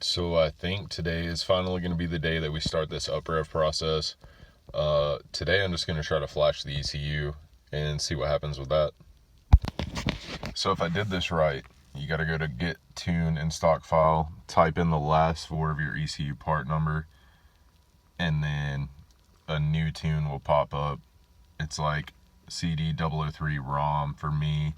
So I think today is finally going to be the day that we start this uprev process. Today I'm just going to try to flash the ECU and see what happens with that. So if I did this right, you got to go to get tune and stock file, type in the last four of your ECU part number, and then a new tune will pop up. It's like CD003 ROM for me.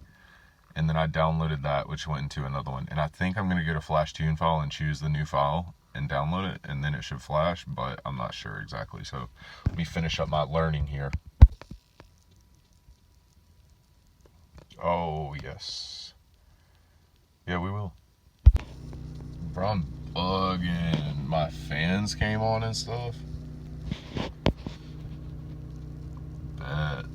And then I downloaded that, which went into another one. And I think I'm going to go to flash tune file and choose the new file and download it, and then it should flash, but I'm not sure exactly. So let me finish up my learning here. Oh, yes. Yeah, we will. Bro, I'm bugging. My fans came on and stuff. Bet.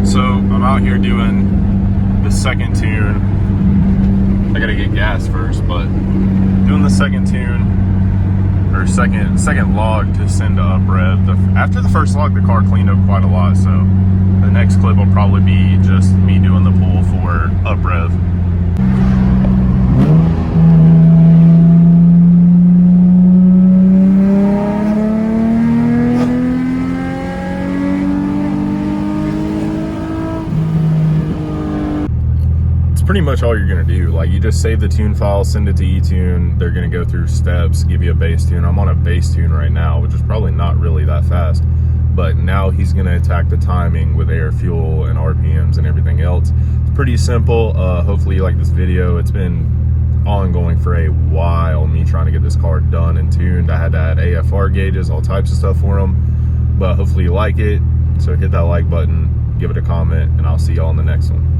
So I'm out here doing the second tune. I gotta get gas first, but doing the second tune, or second log to send to Uprev. After the first log, the car cleaned up quite a lot, so the next clip will probably be just me doing the pull for Uprev. Pretty much all you're gonna do. Like, you just save the tune file, send it to eTune. They're gonna go through steps, give you a base tune. I'm on a base tune right now, which is probably not really that fast, but now he's gonna attack the timing with air, fuel, and RPMs and everything else. It's pretty simple. Hopefully you like this video. It's been ongoing for a while, me trying to get this car done and tuned. I had to add AFR gauges, all types of stuff for him, but hopefully you like it. So hit that like button, give it a comment, and I'll see y'all in the next one.